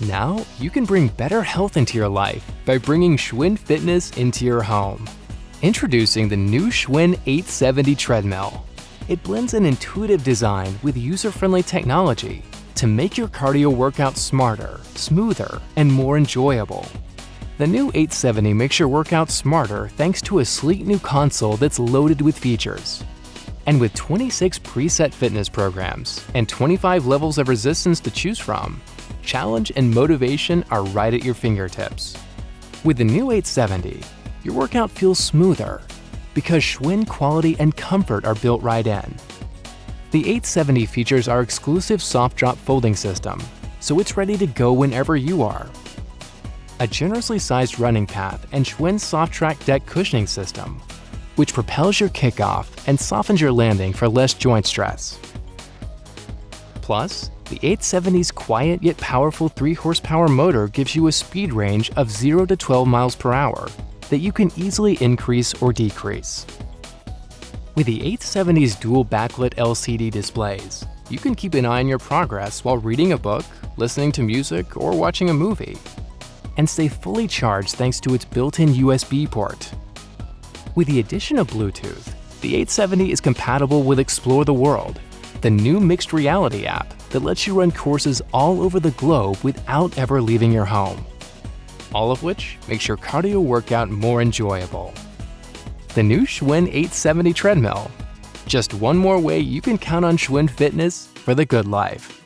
Now, you can bring better health into your life by bringing Schwinn fitness into your home. Introducing the new Schwinn 870 Treadmill. It blends an intuitive design with user-friendly technology to make your cardio workout smarter, smoother, and more enjoyable. The new 870 makes your workout smarter thanks to a sleek new console that's loaded with features. And with 26 preset fitness programs and 25 levels of resistance to choose from, challenge and motivation are right at your fingertips. With the new 870, your workout feels smoother because Schwinn quality and comfort are built right in. The 870 features our exclusive soft drop folding system, so it's ready to go whenever you are. A generously sized running path and Schwinn's soft track deck cushioning system, which propels your kickoff and softens your landing for less joint stress. Plus, the 870's quiet yet powerful 3-horsepower motor gives you a speed range of 0 to 12 miles per hour that you can easily increase or decrease. With the 870's dual backlit LCD displays, you can keep an eye on your progress while reading a book, listening to music, or watching a movie, and stay fully charged thanks to its built-in USB port. With the addition of Bluetooth, the 870 is compatible with Explore the World, the new mixed reality app that lets you run courses all over the globe without ever leaving your home. All of which makes your cardio workout more enjoyable. The new Schwinn 870 Treadmill. Just one more way you can count on Schwinn fitness for the good life.